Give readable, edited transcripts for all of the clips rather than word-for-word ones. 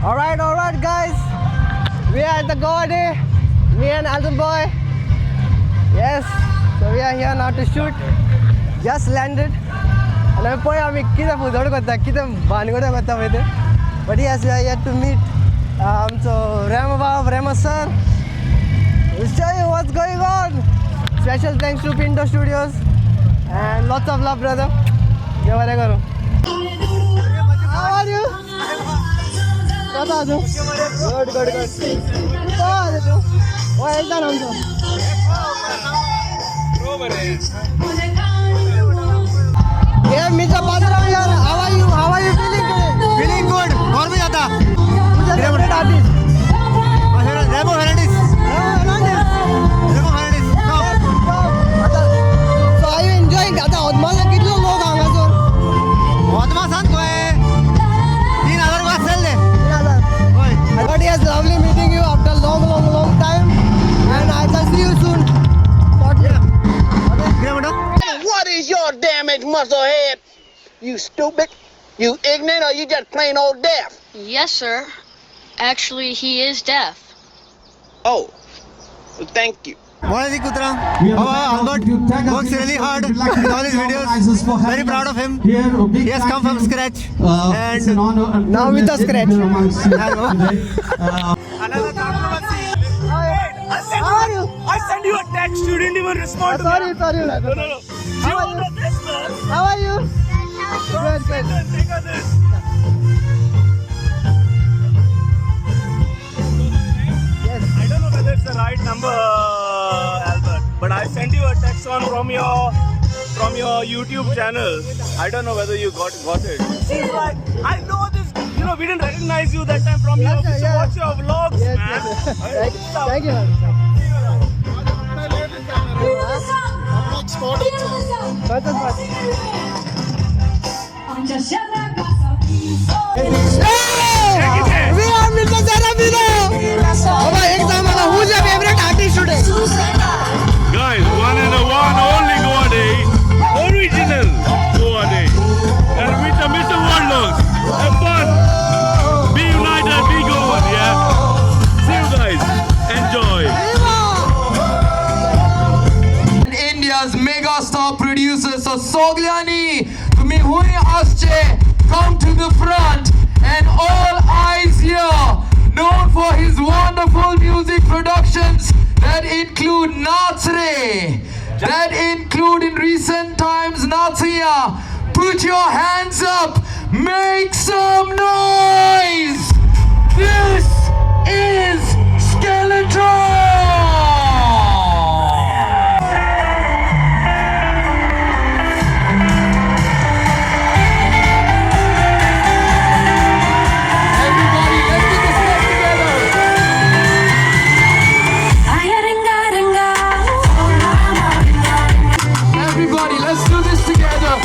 Alright guys, we are at the Goa Day, me and Alton boy. Yes, so we are here now to shoot. Just landed. And I'm going to kita food kita bangoda kota with it. But yes, we are yet to meet. So Rama sir, we'll show you what's going on. Special thanks to Pinto Studios and lots of love, brother. How are you? Good. Why is that on? Yeah, Mr. Padram, how are you feeling today? Feeling good. और भी ज़्यादा. Who's your favorite artist? Remo Hernandez. So are you enjoying? आता औदमाला कितने लोग आएंगे sir? औदमा संत को है. 3,000 का सेल ले. 3,000. But yes, lovely meeting you after long time, and I shall see you soon. What is your damaged muscle head? You stupid? You ignorant, or you just plain old deaf? Yes, sir. Actually, he is deaf. Oh, well, thank you. What is he, Kutra? Albert works really hard with all his videos. Very proud of him. He has come from scratch. And now with a scratch. Another controversy. How are you? I sent you a text. You didn't even respond to Sorry. No. How are you? How are you? Good. Take on this. Yes. I don't know whether it's the right number, Albert, but I sent you a text from your YouTube channel. I don't know whether you got it. She's like, I know this. You know, we didn't recognize you that time from Yes, your. sir, So yeah. watch your vlogs, Yes. man. Thank you. We are Mr. Zarabino. Who's your favorite artist today? Guys, one and only Goa Day, original Goa Day, and with Mr. Warlocks. Have fun, be united, be Goa, yeah. See you guys, enjoy. India's megastar producer Sogliani, तुम्ही हुई आसचे, come to the front, and all eyes here, known for his wonderful music productions that include Natsre, that include in recent times Natsia. Put your hands up, make some noise. This is Skeleton. Everybody, let's do this together.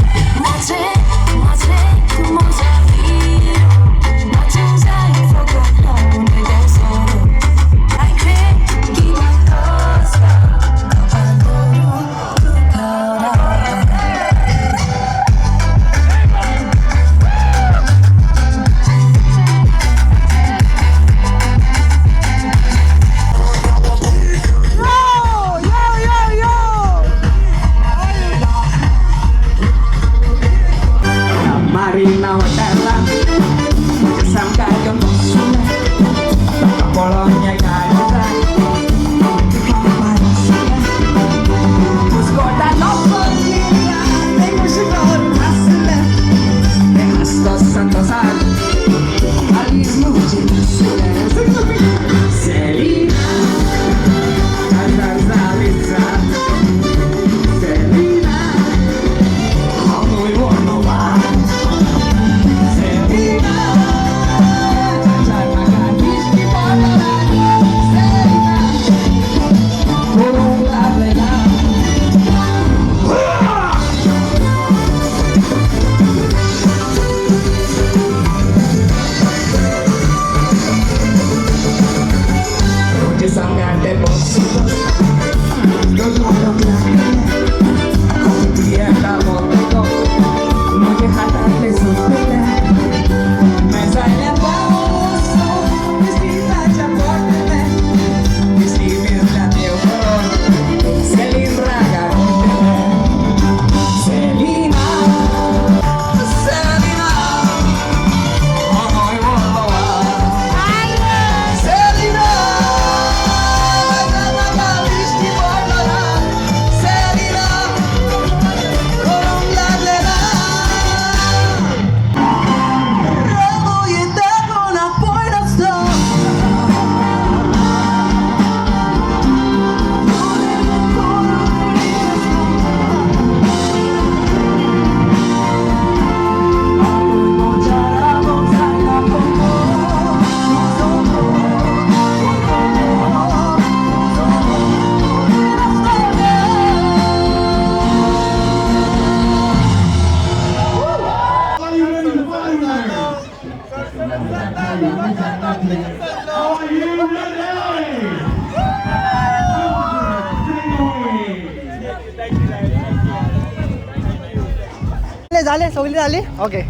झाले सगळी झाली okay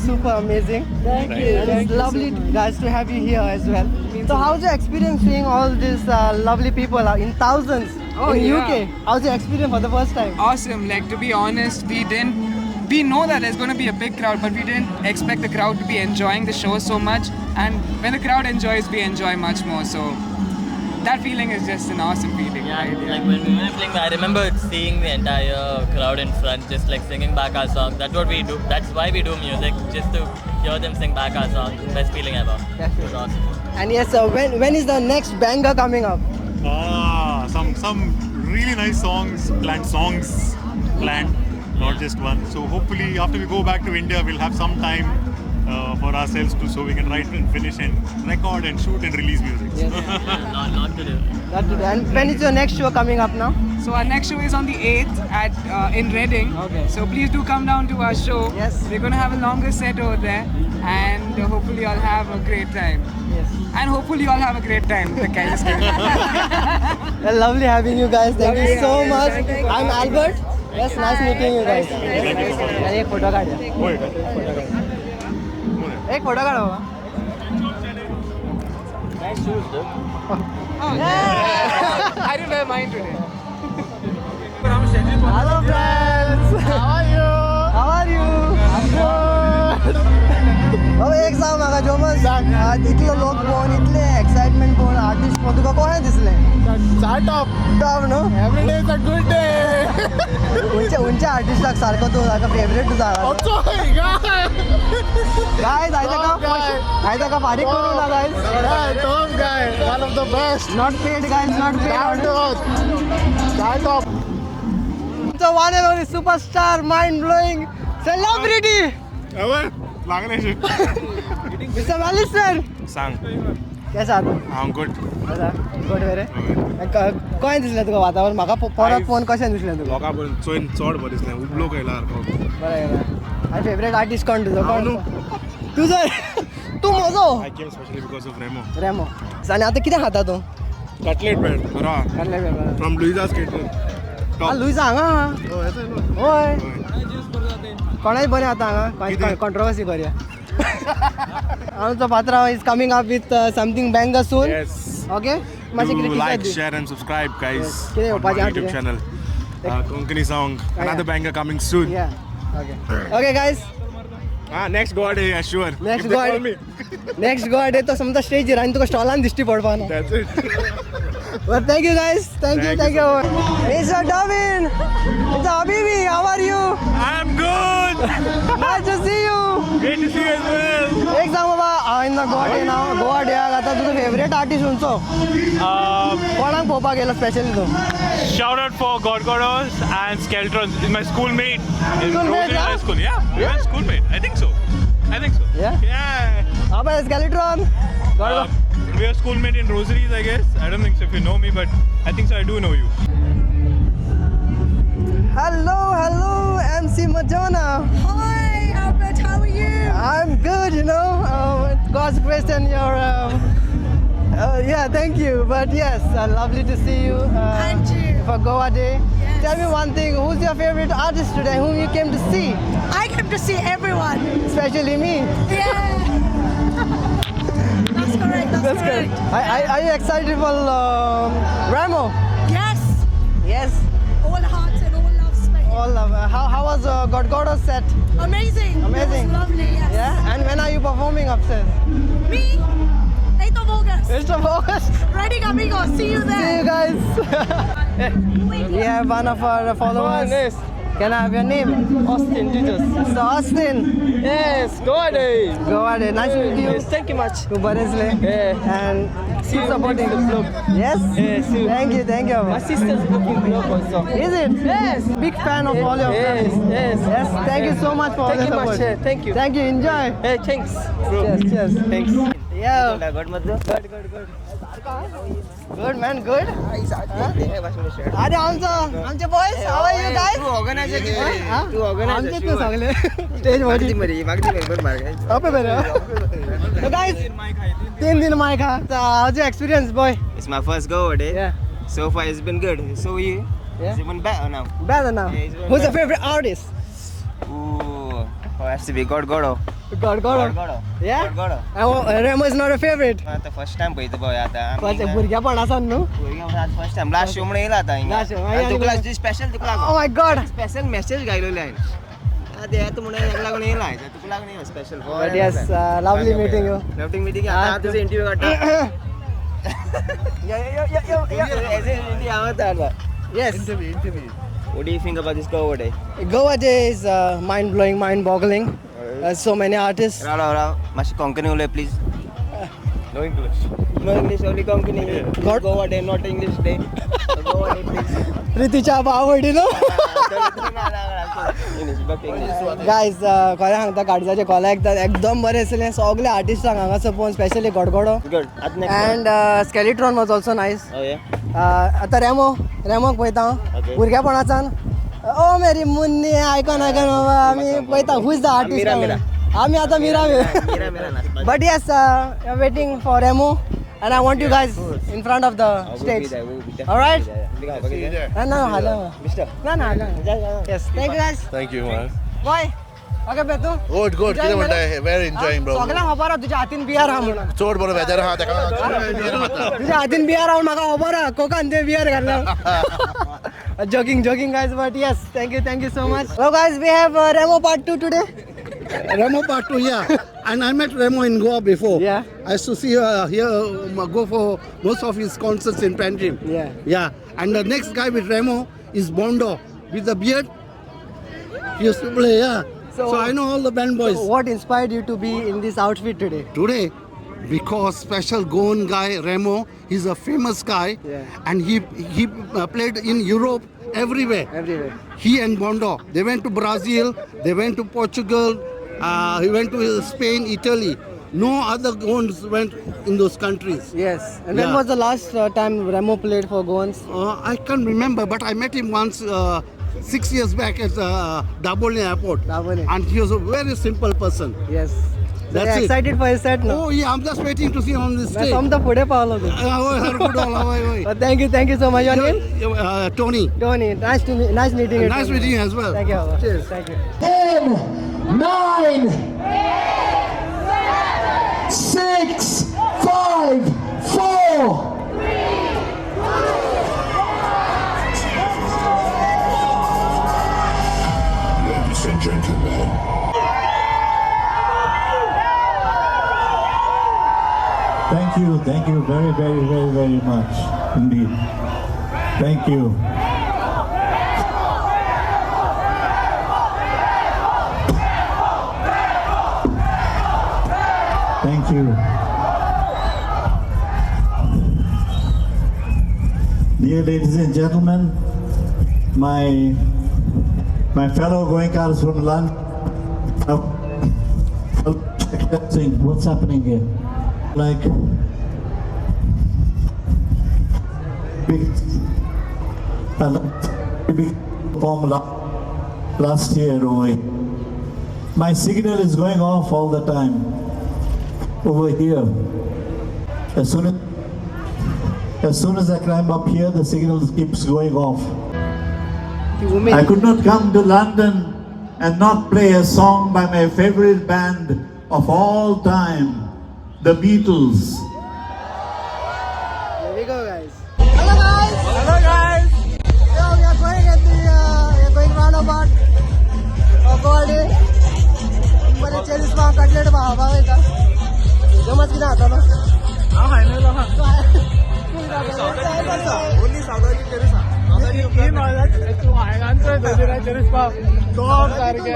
super amazing. Thank you. And it's lovely, guys, to have you here as well. So, how's your experience seeing all these lovely people in thousands in UK? How's your experience for the first time? Awesome. Like, to be honest, we know that there's going to be a big crowd, but we didn't expect the crowd to be enjoying the show so much. And when the crowd enjoys, we enjoy much more. So that feeling is just an awesome feeling. Yeah, right? like when we were playing, I remember seeing the entire crowd in front, just like singing back our songs. That's what we do. That's why we do music, just to hear them sing back our songs. Best feeling ever. That's It was awesome. And yes, so when is the next banger coming up? Some really nice songs, planned, not just one. So hopefully after we go back to India, we'll have some time for ourselves to, so we can write and finish and record and shoot and release music. Not to do. And when is your next show coming up now? So our next show is on the 8th at in Reading. Okay. So please do come down to our show. Yes. We're going to have a longer set over there, and hopefully you'll have a great time. Yes. And hopefully you all have a great time. Okay, just kidding. Well, lovely having you guys. Thank you so Yeah, much. thank you. I'm Albert. Yes, nice meeting you guys. एक photo काढ एक photo काढ बाबा. I didn't wear mine today. Hello friends. How are you? How are you? I'm good. बाबा एक सांग म्हाका जोमस इतलो लोक पळोवन इतले एक्साइटमेंट पळोवन आर्टिस्ट पळोवन तुका कोणें दिसलें टॉप न्हू every day is a good day उंच्या आर्टिस्टाक सारको तूं ताका फेवरेट तुझा गायज हांवें ताका फारीक करूं ना guys top guy one of the best not paid guys not paid So one and only superstar, mind-blowing celebrity, Mr. Malister. सांग कैसा तू? हांव गुड गुड वेरे. कशें दिसलें तुका वातावरण? म्हाका परत फोन कशें दिसलें तुका? लोकां पळोवन चड बरें दिसलें उबलो कयला बरें हाय फेवरेट आर्टिस्ट कोण तुजो कोण? तुजो तूं म्हजो I came especially because of Remo. रेमो. आनी आतां कितें खाता तूं? Cutlet bread, bra. From Louisa's Catering. Louise हांगा होय कोणाय बरें आतां हांगा कॉन्ट्रोवर्सी करूया. आमचो पात्रांव is coming up with something banger soon. Yes. Okay मातशें Do कितें like, टिचर share and subscribe, guys. Yes. Kidding, On my Upaji, YouTube yeah. channel. Konkani song. Another banger coming soon. या okay guys Next God day, sure. Next If they God. call me. Next गोड तो समजा स्टेजीर आनी तुका स्टॉलान दिश्टी पडपा ना. That's it. But thank you guys. Thank you. Mr. Davin. Mr. Habibi, how are you? I'm good. Nice to see you. Great to see you as well. एक सांग बाबा इन द गोवा डे नाव गोवा डेक आतां तुजो फेवरेट आर्टिस्ट खंयचो? कोणाक पळोवपाक गेलो स्पेशली तूं? Shout out for Gorgoros and Skeltrons. Is my schoolmate in Schoolmate, Rosary yeah? High School. Yeah, schoolmate. I think so. Yeah? Yeah. How about Skeletron? We are schoolmate in Rosaries, I guess. I don't think so if you know me, but I think so. I do know you. Hello, MC Madonna. Hi, Albert, how are you? I'm good, you know. God's grace and your. Yeah, thank you. But yes, lovely to see you. And you. For Goa Day. Yes. Tell me one thing. Who's your favorite artist today? Whom you came to see? I came to see everyone. Especially me. Yeah. That's correct, that's good. correct. Are you excited for Ramo? Yes. Yes. All hearts and all love space. All love. How was Godgodo's set? Amazing. Amazing. It was lovely, yes. Yeah. And when are you performing upstairs? Me, 8th of August. 1st of August. Reading amigos. See you there. See you guys. We have one of our followers. Can I have your name? Austin Titus. So Austin. Yes, Goa Day. Goa Day. Nice to meet you. Yes, thank you much. To Barisle. Yeah. And See you supporting next vlog. Yes? Yes, see you. Thank you. My sister's booking vlog also. Is it? Yes. Big fan of all your Yes, family. yes. Yes, thank you so much for all Thank the you much. support. Thank you. Thank you. Enjoy. Hey, thanks, bro. Cheers. Thanks. Yeah. Good. Good. Good man, good. अरे आमचे boys, how are you guys? तू organizer आमचे इतने सगळे stage वरती अबे बरं. So guys, 3 दिन माय खा. How's your experience, boy? It's my first go at it. Yeah. So far it's been good. So you? Yeah. Is it even better now? Better now. Yeah, it's Who's your better. favorite artist? Ooh. Oh, has to be Gordo. Gordo. Yeah? Gordo. Remo is not a favorite. आता first time पळयता बोय आता But भुरग्यापण आसा न्हू. First time last show म्हणून येला आता Last show, हिंगा yeah, तुका yeah. स्पेशल तुका Oh लागून my god. स्पेशल मेसेज गायलेले आहे आता येता म्हणून हेका लागून येला तुका लागून येला special But yes, lovely meeting you. लवटिंग मीटिंग आता तुझे इंटरव्यू काढता एजे आवता आता Yes. interview what do you think about this Goa day Goa Day is mind-blowing, mind-boggling. So many artists. Rao mashi konkani ule please no English only konkani God. Goa day not English day Goa day please प्रीतीच्या आवडीनो. English back English guys खरें सांगता गाडीजाचे कॉला एकदम बरें आसलें सगळे आर्टिस्टांक हांगा suppose specially गडगडो good at next and skeletron was also nice. oh yeah आतां रेमोक पळयता हांव Okay. भुरग्यापणाच्यान ओ मेरी मुन्नी आयकन बाबा आमी पळयता हूज द आर्टिस्ट आमी आतां Mira mira but yes waiting for Remo and I want you guys in front of the stage. All right? No, hello. Mister. No. Yes, thank you guys. Thank you, man. Boy, okay, Betu. Good, किती म्हणताय? Very enjoying, bro. सगळ्यांक खबर आहा तुज्या हातीन beer आहा म्हणून. चोड बरो वेदर आहा तेका. तुज्या हातीन बियर आहा म्हाका खबर आहा कोकान ते बियर घालना. Joking guys, but yes, thank you so much. Hello guys, we have Remo part 2 today. Remo part 2, yeah. And I met Remo in Goa before. Yeah. I used to see go for most of his concerts in Pantrim. Yeah. Yeah. And the next guy with Remo is Bondo with the beard. He used to play, yeah. So I know all the band boys. So what inspired you to be in this outfit today? Today, because special Goan guy Remo, he's a famous guy, Yeah. and he played in Europe everywhere. He and Bondo, they went to Brazil, they went to Portugal, he went to Spain, Italy. No other Goans went in those countries. Yes. And when Yeah. was the last time Remo played for Goans? I can't remember, but I met him once 6 years back at Daboli Airport. Daboli. And he was a very simple person. Yes. So That's you're it. excited for his set now? Oh yeah, I'm just waiting to see him on the मैं stage. समझता पुढे Paulo तू. But thank you so much. Your name? Tony. Tony. Nice meeting you. Nice meeting you as well. Thank you. Cheers. Thank you. 10, 9, 6, 5, 4. Ladies and gentlemen. Thank you very much indeed. Thank you. Thank you. Dear ladies and gentlemen, my fellow Goenkars from London, what's happening here? Like big formula last year over here. My signal is going off all the time over here. As soon as I climb up here, the signal keeps going off. I could not come to London and not play a song by my favorite band of all time, the Beatles. Here we go, guys. Hello, guys. Hello, guys. So we are going at the we are going roundabout of Goa Day. बरे cherries पाव cutlet पाव भावे का. जमत किती आता ना? हाँ खायला लो हाँ. Only सावधानी चेरीस हाँ. ये माला तू आएगा तो तेरा चेरीस पाव. दो करके.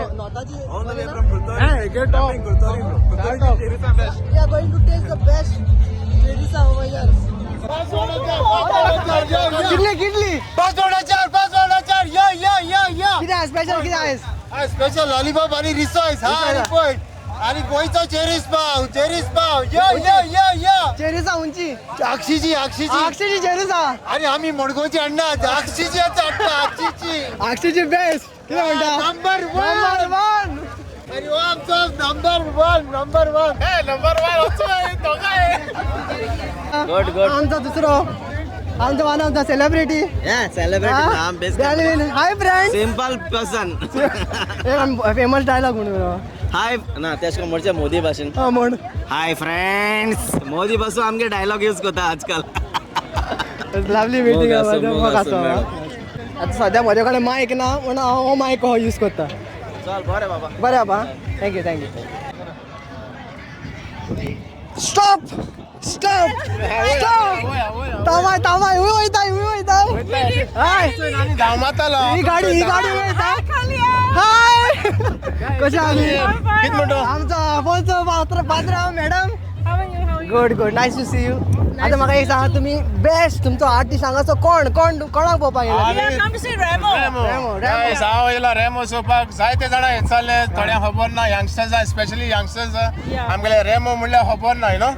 All the way from Gultari. Hey, get off. Gultari bro. Cherish are best. We are going to take the best cherish over here. किडली. 5 या. किती आहे स्पेशल किती आहे? Special lollipop आणि रिसॉइस. हा रिपोर्ट. आणि गोयचा चेरीस पाव या चेरीसा उंची अक्षीची चेरीसा आणि आम्ही मडगोची अण्णा अक्षीची अक्षयची बेस्ट किती म्हणता नंबर नंबर वन अरे वा आमचा नंबर वन गुड आमचा दुसरो आमचा वन ऑफ द सेलिब्रिटी हाय friend simple person famous dialogue म्हणून हाय ना तेश मोडच्या मोदी भाषेन म्हण हाय फ्रेंड्स मोदी बसू आमगे डायलॉग यूज करता आजकाल लवली मीटिंग मोग आसूं, आता सध्या म्हजे कडेन मायक ना म्हणून हांव हो मायक हो यूज करता चल बरें बाबा बरें बाबा थँक्यू स्टॉप तामाय हूंय वयता ही गाडी वयता हाय कशें आमी आमचा फोनचो पात्र madam good nice to see you आता म्हाका एक सांगा तुम्ही बेस्ट तुमचो आर्टिस्ट सांगाचो कोणाक पळोवपाक हांव येयला रेमो चोवपाक जायते जाणां हे चालले थोड्या खबर ना यंगस्टर्स स्पेशली यंगस्टर्स आमगेले रेमो म्हणल्यार खबर ना न्हू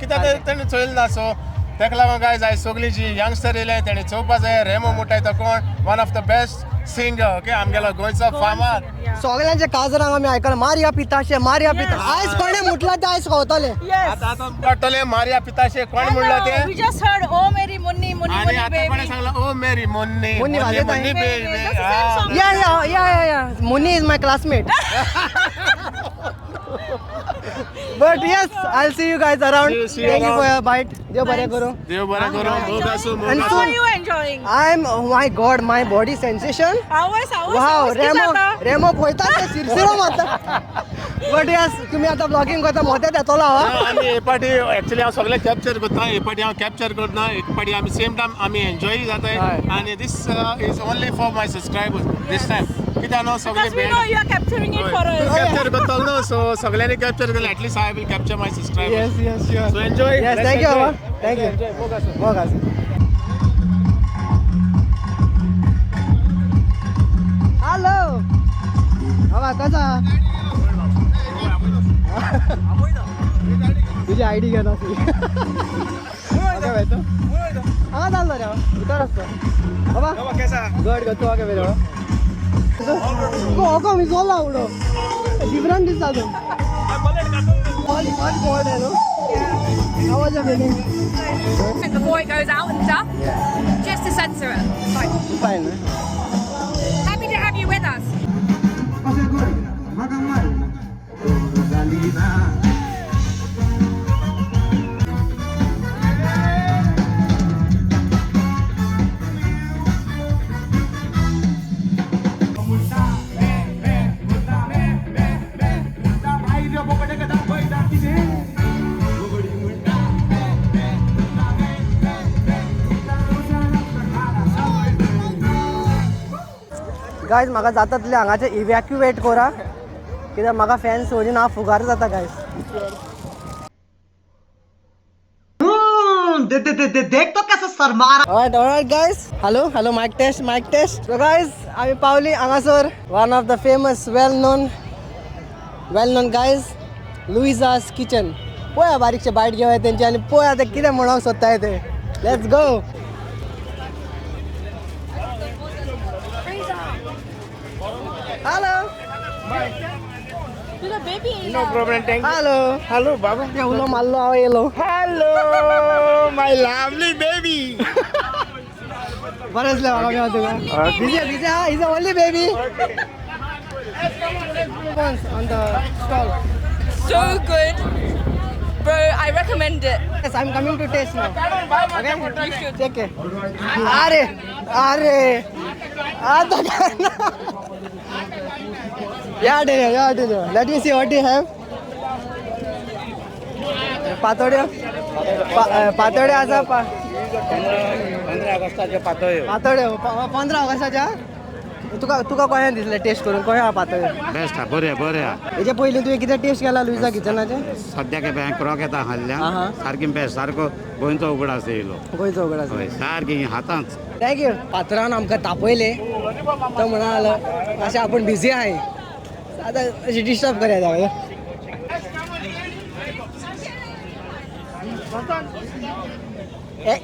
कित्याक तेणी चोयल ना सो तेका लागून काय जाय सगळी जी यंगस्टर येयले तेणी चोवपा जाय रेमो म्हणटाय तो कोण one of the best singer okay आमगेलो गोंयचो फामाद सगळ्यांच्या काजरांक आमी आयकला मारिया पिताशे आयज कोणे मुटला ते आयज खावतले आतां पडटले मारिया पिताशे कोण म्हणलो ते We just heard Oh Mary Munni आणि आता कोणे सांगला ओ मेरी मुन्नी मुन्नी वाजयता. बेबी या Muni is my classmate but yes I see you guys around thank you for your bite देव बरें करूं देव बरें करूं मोग आसूं मोग And How are you enjoying? I am my god my body sensation wow Remo पळयता ते सिरसिरो मारता बट येस तुमी आतां ब्लॉगिंग करता मोत्यात येतलो हांव आमी हे पाटी एक्चुअली हांव सगळे कॅप्चर करता हे पाटी हांव कॅप्चर करना एक पाटी आमी सेम टायम आमी एन्जॉय जाताय आनी this is only for my subscribers this time कित्याक न्हू सगळे Because we know you are capturing it for us. Capture करतलो न्हू सो सगळ्यांनी कॅप्चर केलें at least I will capture my subscribers yes sure so enjoy yes thank you बाबा thank you मोगास hello बाबा कसा तुझी आयडी घे ना हांगा जाल्लो रे भितर आसता बाबा गड तूं आगे वेलो हो मी जोला उडो डिफरंट दिसता तूं बोर्ड आहे no How was your feeling? Before it goes out and stuff, just to censor it. Fine. Happy to have you with us. Guys म्हाका जाता तितले हांगाचे इवॅक्युएट करा कित्याक म्हाका फॅन्स सोडून हांव फुगार जाता गायज देख तो कैसा Sharma all right guys hello mike test so guys आमी पावली हांगासर one of the famous well known guys Luiza's kitchen पळया बारीकशे बायट घेवया तेंचे आनी पळया ते कितें म्हणूंक सोदताय ते let's go Hello. There's a baby in No problem, thank you. Hello, Babu. Yeah, ulo mallo awa yellow. Hello, my lovely baby. What is left? Busy. He's the only baby. On the stall. So good. Bro, I recommend it. Yes, I'm coming to taste now. Okay, You should. check it. Are. Aata karna. Yeah, dear. Let me see what you have. पातोड्या आसा 15 ऑगस्टाचे पातोळ्यो पातोड्यो 15 ऑगस्टाच्या तुका कशें दिसलें test करून कशें आहा पातोळ्यो best हा बरे हा हेचे पयलीं तुवें कितें टेस्ट केला लुइजा किचनाचे सद्याक बँक क्रॉक येता खाल्ल्या सारकी बेस्ट सारको गोंयचो उगड आसा येयलो गोंयचो उगड आसा हय सारकी हातांच थँक्यू पात्रान आमकां तापयले तो म्हणालो अशें आपूण बिझी आहे आतां अशी डिस्टर्ब करया जावं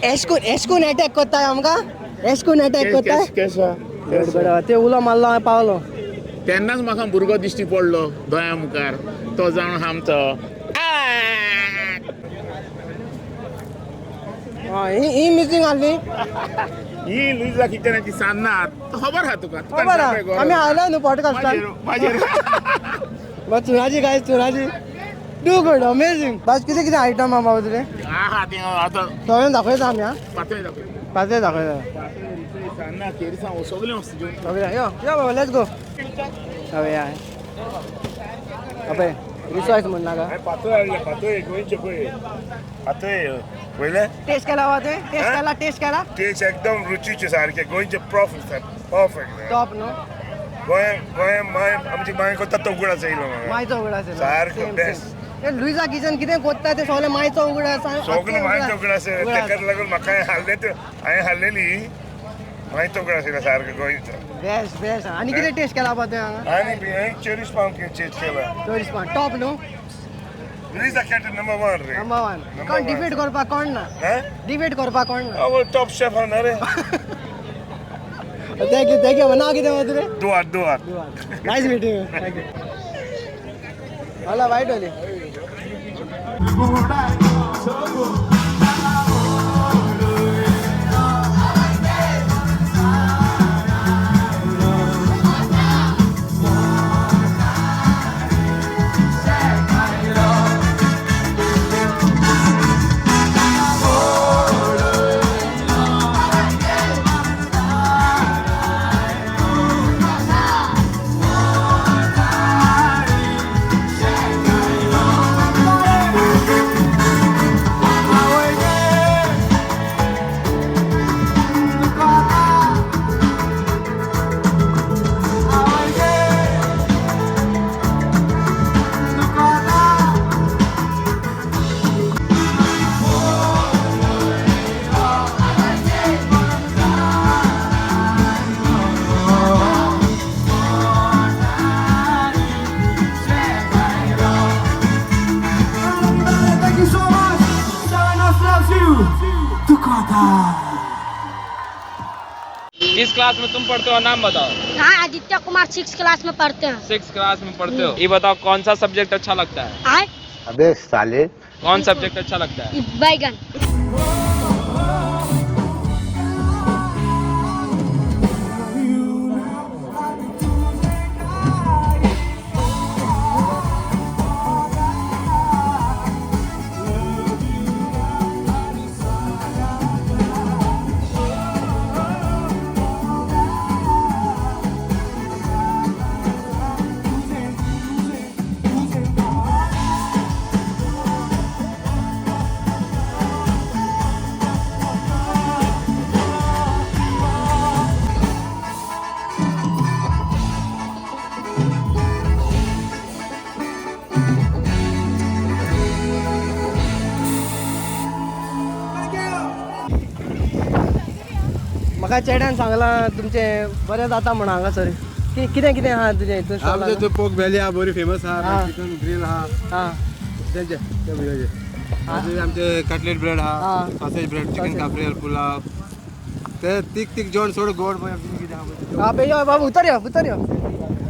एशकून अटॅक कोत्ताय आमकां एशकून अटॅक कोत्ताय ते उलो मारलो हांवें पावलो तेन्नाच म्हाका भुरगो दिश्टी पडलो दोळ्या मुखार तो जावन आमचो ही मिसींग आहली ही लुइजा किचनाची सान्नां खबर आहा तुका खबर आहा आमी आयला न्हू पॉडकास्टान चुनाची गाय चुनाची डू गुड अमेझिंग बस कितें कितें आयटम आहा बाबा तुजे आहा ती आतां सगळें दाखयता आमी हा पातळ दाखय पातळे दाखयता सान्नां केरसां सगळें वस्तू घेवन सगळें यो यो बाबा लेट्स गो अबे या अबे रिसॉर्ट म्हण नाका पातळ हाडले पातळ गोंयचे पळय पातळ पळयलें टेस्ट केला बाबा तुवें टेस्ट केला टेस्ट एकदम रुचीचे सारखे गोंयचे परफेक्ट टॉप न्हू गोंय माय आमची माय कोत्ता तो उगडास येयलो म्हाका मायचो उगडास सारको बेस्ट लुइजा किचन कितें कोत्ता ते सगळें मायचो उगडास सगळें मायचो उगडास तेका लागून म्हाका हांवें हाडलेली मायचो उगडास येयला सारको गोंयचो बेस्ट बेस्ट आनी कितें टेस्ट केला बाबा तुवें हांगा आनी चेरीश पाव टेस्ट केला चोरीस पाव टॉप न्हू लुइजा कॅटर नंबर 1 रे नंबर 1 कोण डिबेट करपाक कोण ना डिबेट करपाक कोण ना आवो टॉप शेफ हा रे थँक्यू नाव कितें मग तुरे दुआर नायस मीटिंग थँक्यू मला वाईट होली किस क्लास में तुम पढ़ते हो नाम बताओ हाँ आदित्य कुमार 6 क्लास में पढ़ते हैं 6 क्लास में पढ़ते हो ये बताओ कौन सा सब्जेक्ट अच्छा लगता है अबे साले कौन सब्जेक्ट अच्छा लगता है बैगन म्हाका चेड्यान सांगला तुमचे बरें जाता म्हण हांगासर कितें कितें आहा तुजें हितून आमचे तो पोक बेली आहा बरी फेमस आहा हा. चिकन ग्रिल आहा तेंचे ते भुरग्याचे आमचे कटलेट ब्रेड आहा sausage bread chicken cafreal pulao ते तीक तीक जेवण सोड गोड कितें आहा हा पे यो बाबा उतर यो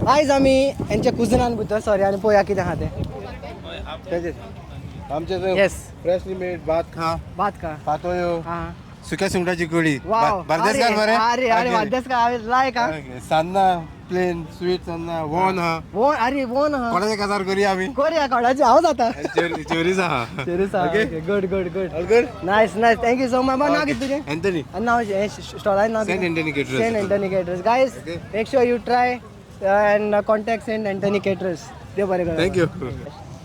आयज आमी यांच्या कुजनान भितर सॉरी आनी पळोवया कितें आहा तें आमचे येस फ्रेशली मेड भात खा पातोळ्यो सुक्या सुंगटाची कडी बार्देसकार मरे अरे बार्देसकार हांवें लायक हा सान्ना प्लेन स्वीट सान्ना वोन आहा वोन आहा कोणाचे काजार करूया आमी कोरया कोणाचे हांव जाता चोरीस आहा good nice thank you so much नाव कितें तुजें एंथनी नाव स्टॉलाचें नाव saint Anthony caterers saint Anthony caterers guys make sure you try and contact saint Anthony caterers देव बरें कर थँक्यू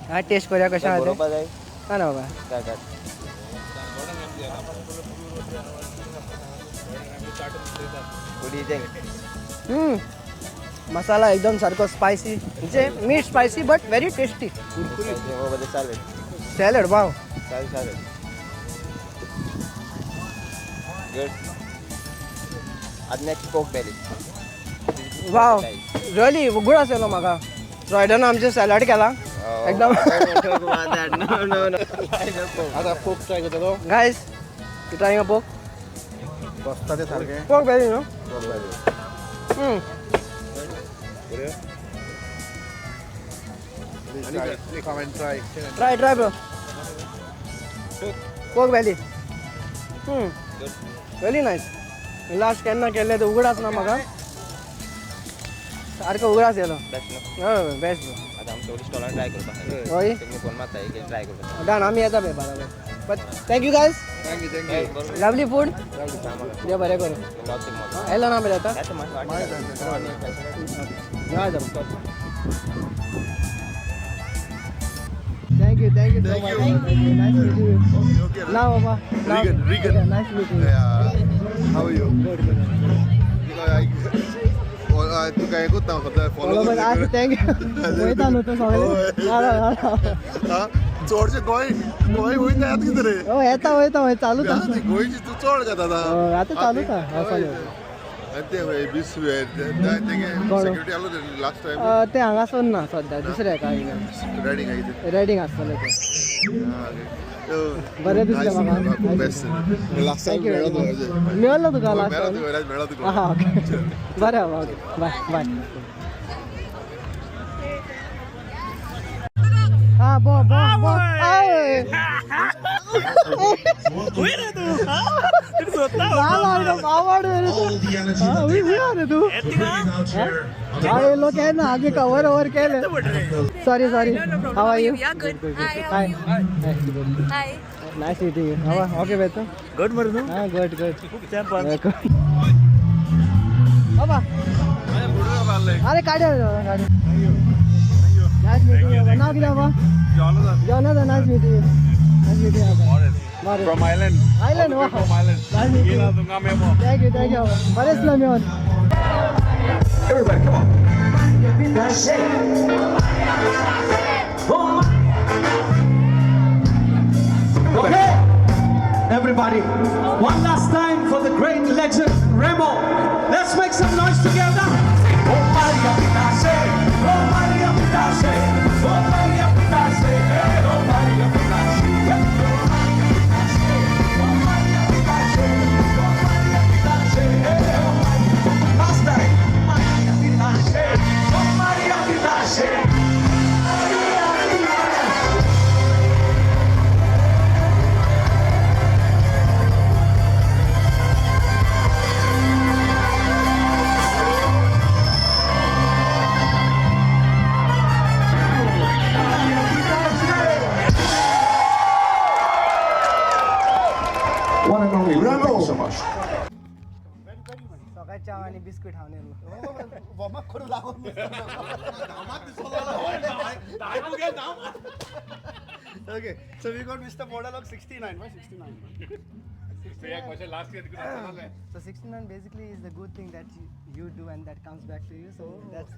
हा टेस्ट करूया कशें आहा तें हा ना बाबा मसाला एकदम सारको स्पायसी म्हणजे मीठ spicy but very tasty salad wow wow really good आसलो म्हाका फ्रायडेन आमचे सॅलड केला एकदम आता पोक ट्राय करतो guys, you trying a pork? बसता ते सारखे Pork belly, no? Come and try. Try bro. Pork belly. Very nice. Last केन्ना केले ते उगडाच ना म्हाका सारको उगडाच येलो बेस्ट ब्रो आता आमच्या स्टॉलार ट्राय करता होय तुम्ही फोन मारता एक ट्राय करता डन आम्ही येता बरोबर but thank you guys Thank you. Lovely food दे बरे करू हेलो ना मेरे आता Thank you so much. Nice meeting you. Now, Baba. Regan. Yeah, nice meeting you. How are you? तू काय ऐकत ना फक्त फॉलो Baba, आज thank you. वयता न्हू तो सगळे ना चोडचे गोंय वयता येता कितें रे हो येता चालूच आसा गोंयची तू चोड घेता आता चालूच आसा ते बीस सिक्युरिटी आलो लास्ट टाइम ते हांगासून ना सद्या दुसऱ्या काय रेडिंग आहे रेडींग आसतले ते बरें दिसलें म्हाका बेस्ट लास्ट टाइम मेळ्ळो तुका लास्ट टाइम मेळ्ळो तुका हा ओके बरें ओके बाय हा बो लोक आहे ना आगे कवर ओवर केले sorry how are you hi nice meeting you how okay बेटा गुड मॉर्निंग हां गुड बाबा अरे काढ नाइस मीटिंग यू नाव किती बाबा Jonathan, nice meeting you. From Ireland. Ireland, wow. From Ireland. Nice meeting you. Thank you. Where is Lamyon? Everybody, come on. That's it. Okay, everybody, one last time for the great legend Remo. Let's make some noise together. Oh Maria Pitase, oh Maria Pitase, oh Maria Pitase, oh Maria Pitase, oh Maria Pitase, oh Maria Pitase, oh Maria. Last time, Maria Pitase, oh Maria Pitase. One and only Remo. Thank you so much. सकाळी चहा आणि biscuit हावून yellow करू लागून Okay, so we got Mr. Modalog 69. Why 69? So 69 basically is the good thing that you do and that comes back to you. So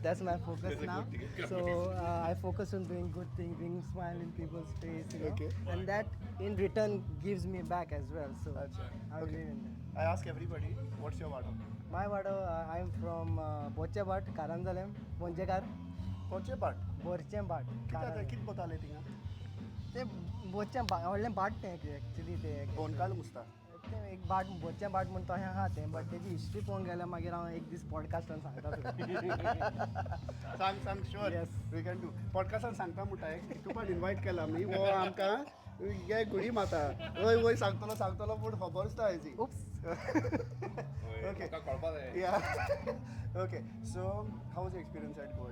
that's my focus now. So I focus on doing good things, bringing smile in people's face, you know? Okay. And that in return gives me back as well. So I believe in that. I ask everybody, what's your Vado? My Vado, I'm from Bochebat, Karanzalem, Bonjekar. Bochebat? Borchembat. किती बताले थिंगा? ते बोचें व्हडलें बाट तें actually तें बोनकाल मुस्ता तें एक बाट बोचें बाट म्हणून तशें आहा तें बट तेजी हिस्ट्री पळोवंक गेल्यार मागीर हांव एक दीस पॉडकास्टान सांगता तुका सांग sure Yes. We can do पॉडकास्टान सांगता म्हणटा एक तुका इन केला आमी वो आमकां हे गुडी माता वय सांगतलो पूण खबरच ना हेजी ओके या okay so how was your experience eight Goa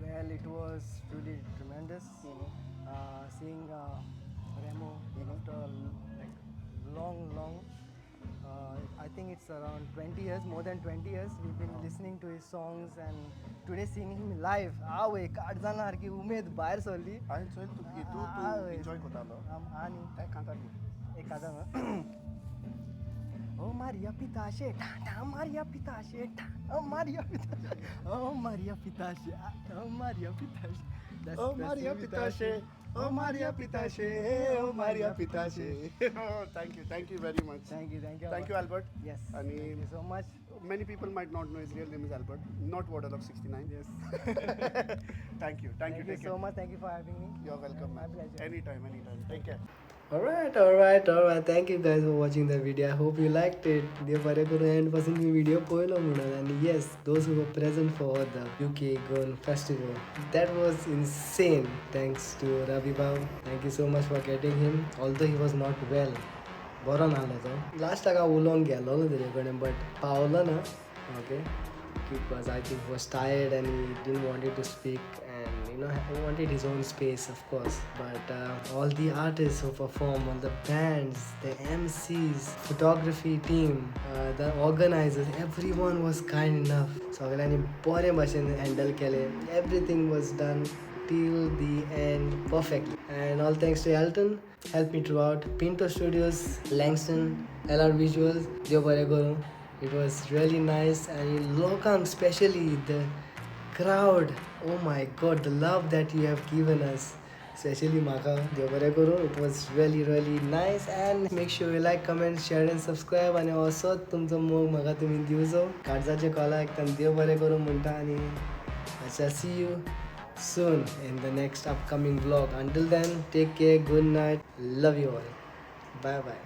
Well, it was really tremendous seeing Remo after long I think it's around 20 years, more than 20 years we've been listening to his songs and today seeing him live आवय काट जाणार की उमेद भायर सरली हांवें चोय तू enjoy कोतालो आनी काय कांतालो एक कादा Oh Maria Pitache, ta Maria Pitache, ta Maria Pitache, oh Maria Pitache, oh Maria Pitache. Oh Maria Pitache, oh Maria Pitache, oh Maria Pitache. Thank you very much. Thank you. Thank you Albert. Yes. And thank you so much. Many people might not know his real name is Albert, not Waterlock 69. Yes. Thank you. Thank you so much. Thank you for having me. You're welcome, My man. pleasure. Anytime. Take care. Alright. Thank you guys for watching the video. I hope you liked it. देव बरें करून end पासून मी video पळयलो म्हणून. And yes, those who were present for the UK Gun Festival, that was insane. Thanks to Ravi Bhav. Thank you so much for getting him. Although he was not well. बरो नाहलो तो. Last टाका उलोवंक गेलो तेजे कडेन, but Paulo ना. Okay. Because I think he was tired and he didn't want to speak, and he wanted his own space, of course. But all the artists who perform, all the bands, the MCs, photography team, the organizers, everyone was kind enough. सगळ्यांनी बरे भाशेन handle केले. Everything was done till the end perfectly. And all thanks to Elton, helped me throughout. Pinto Studios, Langston, LR Visuals, देव बरें करूं. It was really nice, and Lokang, especially the crowd. Oh my God, the love that you have given us, especially Maka. It was really nice. And make sure you like, comment, share, and subscribe. And also, तुमचं मोग म्हाका तुमी दिवचो. काळजाचे कॉला एकतान देव बरें करूं म्हणटा. आनी I shall see you soon in the next upcoming vlog. Until then, take care, good night, love you all. Bye.